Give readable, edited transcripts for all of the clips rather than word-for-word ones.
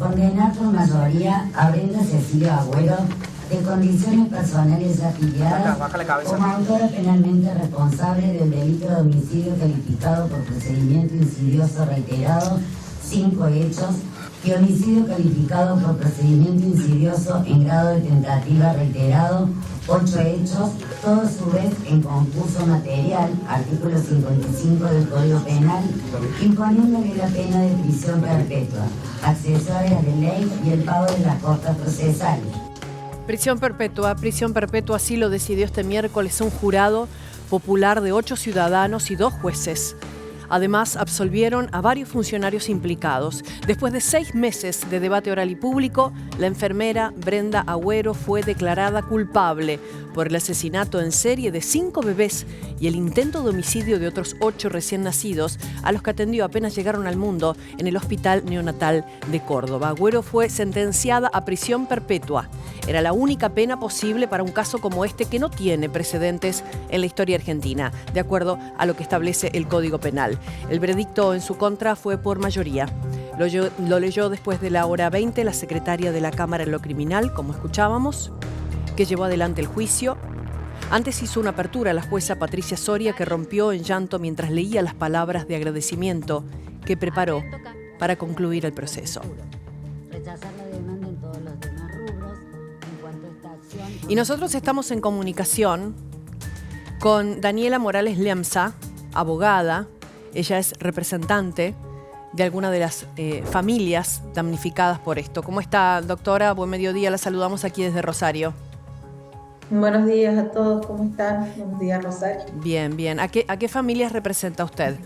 condenar por mayoría a Brenda Cecilio Agüero, de condiciones personales afiliadas, como autora penalmente responsable del delito de homicidio calificado por procedimiento insidioso reiterado, 5 hechos, y homicidio calificado por procedimiento insidioso en grado de tentativa reiterado, 8 hechos, todo a su vez en concurso material, artículo 55 del Código Penal, imponiéndole la pena de prisión perpetua, accesoria de ley y el pago de las costas procesales. Prisión perpetua, así lo decidió este miércoles un jurado popular de 8 ciudadanos y 2 jueces. Además, absolvieron a varios funcionarios implicados. Después de 6 meses de debate oral y público, la enfermera Brenda Agüero fue declarada culpable por el asesinato en serie de 5 bebés y el intento de homicidio de otros 8 recién nacidos, a los que atendió apenas llegaron al mundo en el Hospital Neonatal de Córdoba. Agüero fue sentenciada a prisión perpetua. Era la única pena posible para un caso como este que no tiene precedentes en la historia argentina, de acuerdo a lo que establece el Código Penal. El veredicto en su contra fue por mayoría. Lo leyó después de la hora 20 la secretaria de la Cámara en lo Criminal, como escuchábamos, que llevó adelante el juicio. Antes hizo una apertura la jueza Patricia Soria, que rompió en llanto mientras leía las palabras de agradecimiento que preparó para concluir el proceso. Y nosotros estamos en comunicación con Daniela Morales Lemsa, abogada. Ella es representante de alguna de las familias damnificadas por esto. ¿Cómo está, doctora? Buen mediodía, la saludamos aquí desde Rosario. Buenos días a todos, ¿cómo están? Buenos días, Rosario. Bien, bien. ¿A qué familias representa usted?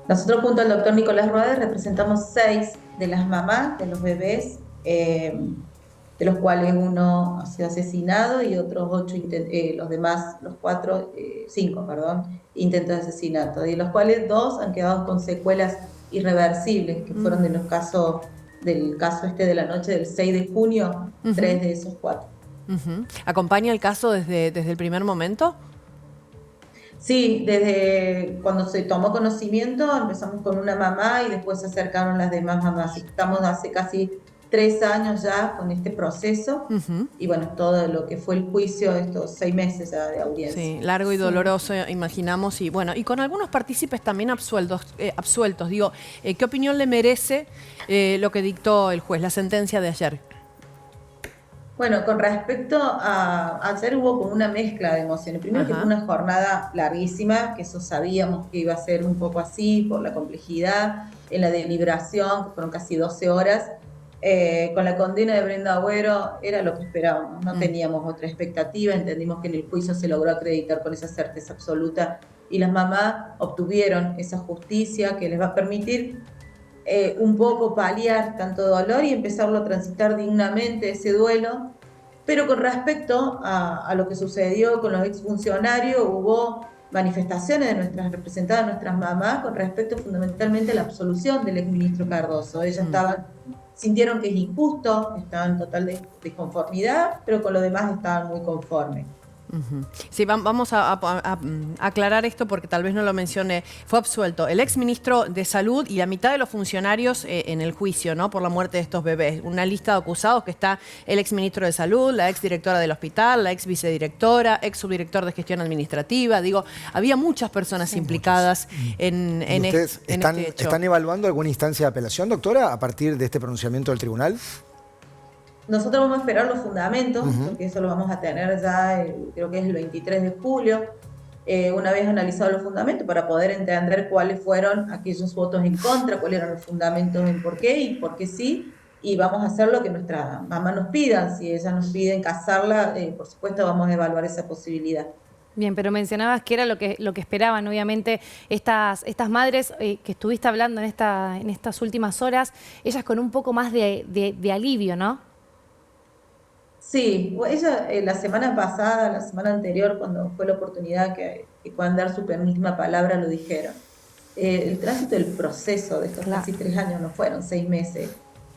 Nosotros junto al doctor Nicolás Rueda representamos 6 de las mamás de los bebés, de los cuales uno ha sido asesinado y otros 8, los demás, los 5, intentos de asesinato, de los cuales 2 han quedado con secuelas irreversibles, que fueron del caso de la noche del 6 de junio, 3 de esos 4. ¿Acompaña el caso desde el primer momento? Sí, desde cuando se tomó conocimiento empezamos con una mamá y después se acercaron las demás mamás. Estamos hace casi 3 años ya con este proceso y bueno, todo lo que fue el juicio, estos 6 meses ya de audiencia. Sí, largo y doloroso, imaginamos, y bueno, y con algunos partícipes también absueltos. Digo, ¿qué opinión le merece lo que dictó el juez, la sentencia de ayer? Bueno, con respecto a ayer hubo como una mezcla de emociones. Primero que fue una jornada larguísima, que eso sabíamos que iba a ser un poco así por la complejidad en la deliberación, que fueron casi 12 horas. Con la condena de Brenda Agüero era lo que esperábamos, no teníamos otra expectativa, entendimos que en el juicio se logró acreditar con esa certeza absoluta y las mamás obtuvieron esa justicia que les va a permitir un poco paliar tanto dolor y empezarlo a transitar dignamente ese duelo. Pero con respecto a lo que sucedió con los exfuncionarios, hubo manifestaciones de nuestras representadas, nuestras mamás, con respecto fundamentalmente a la absolución del exministro Cardoso. Ellas sintieron que es injusto, estaban en total desconformidad, pero con lo demás estaban muy conformes. Sí, vamos a aclarar esto porque tal vez no lo mencioné. Fue absuelto el exministro de Salud y la mitad de los funcionarios en el juicio, ¿no? Por la muerte de estos bebés. Una lista de acusados que está el exministro de Salud, la exdirectora del hospital, la exvicedirectora, exsubdirector de Gestión Administrativa. Digo, había muchas personas implicadas en ¿Ustedes este hecho? ¿Están evaluando alguna instancia de apelación, doctora, a partir de este pronunciamiento del tribunal? Nosotros vamos a esperar los fundamentos, porque eso lo vamos a tener ya, creo que es el 23 de julio, una vez analizados los fundamentos, para poder entender cuáles fueron aquellos votos en contra, cuáles eran los fundamentos en por qué y por qué sí, y vamos a hacer lo que nuestra mamá nos pida. Si ellas nos piden casarla, por supuesto vamos a evaluar esa posibilidad. Bien, pero mencionabas que era lo que esperaban, obviamente, estas madres que estuviste hablando en estas últimas horas, ellas con un poco más de alivio, ¿no? Sí, ella la semana pasada, la semana anterior, cuando fue la oportunidad que puedan dar su misma palabra, lo dijeron. El tránsito del proceso de estos casi 3 años, no fueron 6 meses,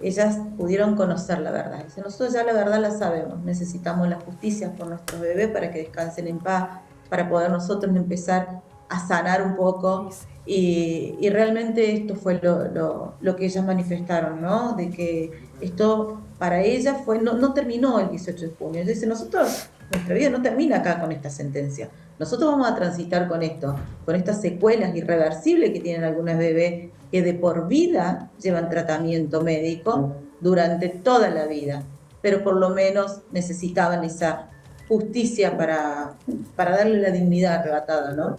ellas pudieron conocer la verdad. Dicen, nosotros ya la verdad la sabemos, necesitamos la justicia por nuestros bebés para que descansen en paz, para poder nosotros empezar a sanar un poco. Y realmente esto fue lo que ellas manifestaron, ¿no? De que esto para ellas no terminó el 18 de junio. Ellas dicen, nuestra vida no termina acá con esta sentencia. Nosotros vamos a transitar con esto, con estas secuelas irreversibles que tienen algunas bebés que de por vida llevan tratamiento médico durante toda la vida, pero por lo menos necesitaban esa justicia para darle la dignidad arrebatada, ¿no?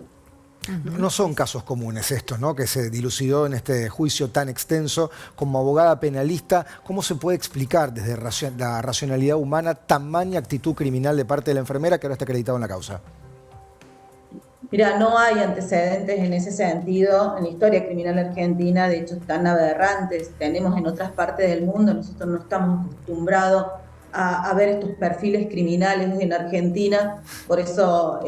No son casos comunes estos, ¿no? Que se dilucidó en este juicio tan extenso. Como abogada penalista, ¿cómo se puede explicar desde la racionalidad humana tamaña actitud criminal de parte de la enfermera que ahora está acreditada en la causa? Mira, no hay antecedentes en ese sentido en la historia criminal argentina, de hecho tan aberrantes. Tenemos en otras partes del mundo, nosotros no estamos acostumbrados a ver estos perfiles criminales en Argentina, por eso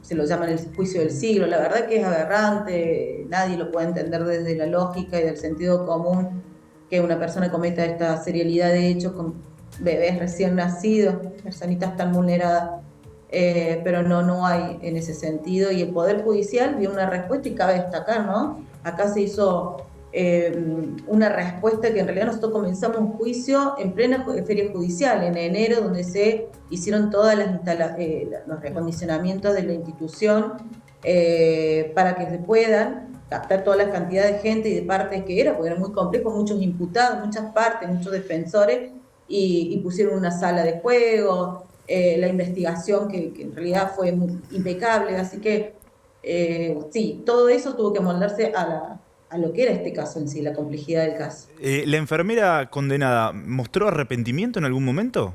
se lo llaman el juicio del siglo. La verdad que es aberrante, nadie lo puede entender desde la lógica y del sentido común que una persona cometa esta serialidad de hechos con bebés recién nacidos, personitas tan vulneradas. Pero no hay en ese sentido, y el Poder Judicial dio una respuesta, y cabe destacar, ¿no? Acá se hizo una respuesta que en realidad nosotros comenzamos un juicio en plena feria judicial, en enero, donde se hicieron todos los recondicionamientos de la institución para que se puedan captar toda la cantidad de gente y de partes que era, porque era muy complejo, muchos imputados, muchas partes, muchos defensores, y pusieron una sala de juego. La investigación que en realidad fue impecable, así que sí, todo eso tuvo que moldarse a lo que era este caso en sí, la complejidad del caso. ¿La enfermera condenada mostró arrepentimiento en algún momento?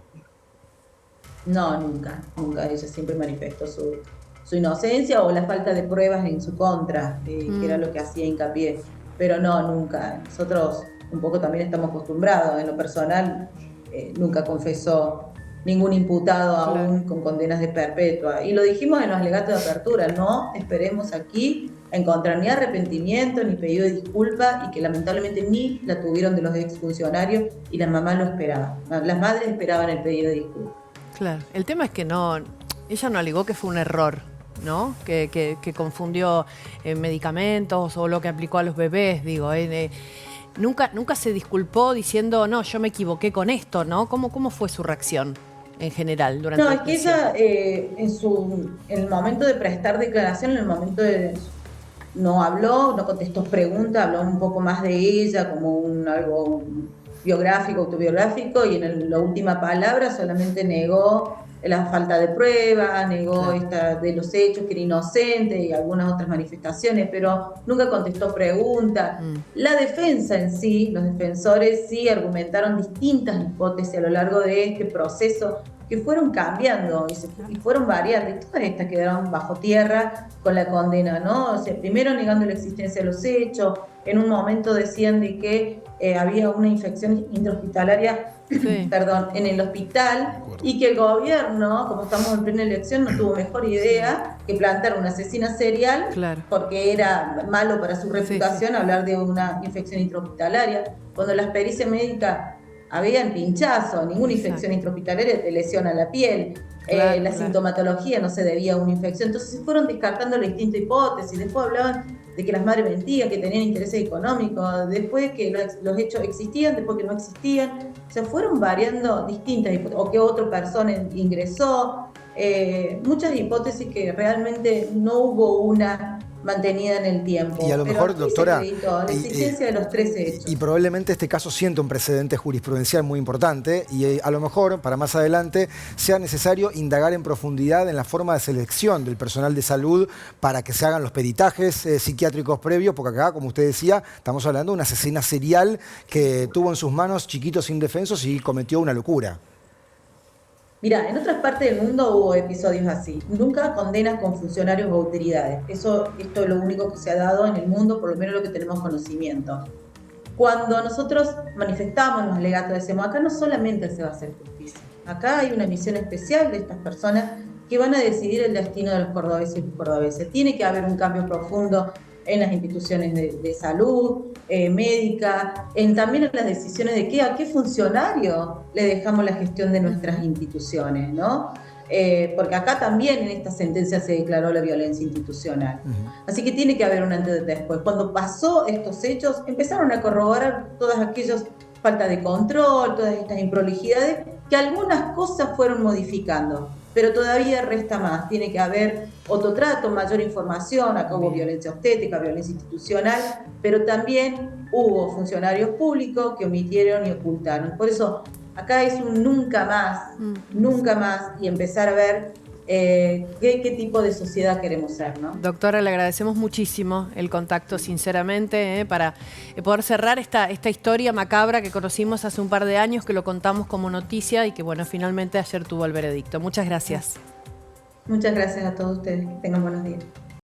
No, nunca. Ella siempre manifestó su inocencia o la falta de pruebas en su contra, que era lo que hacía hincapié, pero no, nunca. Nosotros un poco también estamos acostumbrados, en lo personal, nunca confesó ningún imputado aún con condenas de perpetua. Y lo dijimos en los alegatos de apertura, no esperemos aquí a encontrar ni arrepentimiento, ni pedido de disculpa, y que lamentablemente ni la tuvieron de los exfuncionarios, y las mamás lo esperaban. Las madres esperaban el pedido de disculpa. Claro, el tema es que ella no alegó que fue un error, ¿no? Que confundió medicamentos o lo que aplicó a los bebés, digo. Nunca se disculpó diciendo, no, yo me equivoqué con esto, ¿no? ¿Cómo fue su reacción en general durante No, el es que juicio? ella en el momento de prestar declaración, en el momento no habló, no contestó preguntas, habló un poco más de ella como algo biográfico, autobiográfico, y en la última palabra solamente negó la falta de prueba, negó de los hechos, que era inocente, y algunas otras manifestaciones, pero nunca contestó preguntas. La defensa en sí, los defensores sí argumentaron distintas hipótesis a lo largo de este proceso, que fueron cambiando y fueron variando, y todas estas quedaron bajo tierra con la condena, ¿no? O sea, primero negando la existencia de los hechos, en un momento decían de que había una infección intrahospitalaria, en el hospital, y que el gobierno, como estamos en plena elección, no tuvo mejor idea que plantar una asesina serial, porque era malo para su reputación hablar de una infección intrahospitalaria, cuando las pericias médicas habían pinchazo, ninguna infección intrahospitalaria te lesiona la piel, la sintomatología no se debía a una infección. Entonces se fueron descartando las distintas hipótesis. Después hablaban de que las madres mentían, que tenían intereses económicos, después que los hechos existían, después que no existían. O sea, fueron variando distintas hipótesis, o que otra persona ingresó, muchas hipótesis que realmente no hubo una mantenida en el tiempo. Y a lo mejor, doctora, la existencia de los 13 hechos. Y probablemente este caso sienta un precedente jurisprudencial muy importante, y a lo mejor para más adelante sea necesario indagar en profundidad en la forma de selección del personal de salud para que se hagan los peritajes psiquiátricos previos, porque acá, como usted decía, estamos hablando de una asesina serial que tuvo en sus manos chiquitos indefensos y cometió una locura. Mira, en otras partes del mundo hubo episodios así. Nunca condenas con funcionarios o autoridades. Esto es lo único que se ha dado en el mundo, por lo menos lo que tenemos conocimiento. Cuando nosotros manifestamos los alegatos, decimos, acá no solamente se va a hacer justicia. Acá hay una misión especial de estas personas que van a decidir el destino de los cordobeses y los cordobeses. Tiene que haber un cambio profundo en las instituciones de salud, médica, también en las decisiones de a qué funcionario le dejamos la gestión de nuestras instituciones, ¿no? porque acá también en esta sentencia se declaró la violencia institucional. Así que tiene que haber un antes y después. Cuando pasó estos hechos, empezaron a corroborar todas aquellas falta de control, todas estas improlijidades, que algunas cosas fueron modificando, pero todavía resta más. Tiene que haber otro trato, mayor información. Acá hubo violencia obstétrica, violencia institucional, pero también hubo funcionarios públicos que omitieron y ocultaron. Por eso, acá es un nunca más, y empezar a ver qué tipo de sociedad queremos ser, ¿no? Doctora, le agradecemos muchísimo el contacto, sinceramente, para poder cerrar esta historia macabra que conocimos hace un par de años, que lo contamos como noticia y que, bueno, finalmente ayer tuvo el veredicto. Muchas gracias. Muchas gracias a todos ustedes. Que tengan buenos días.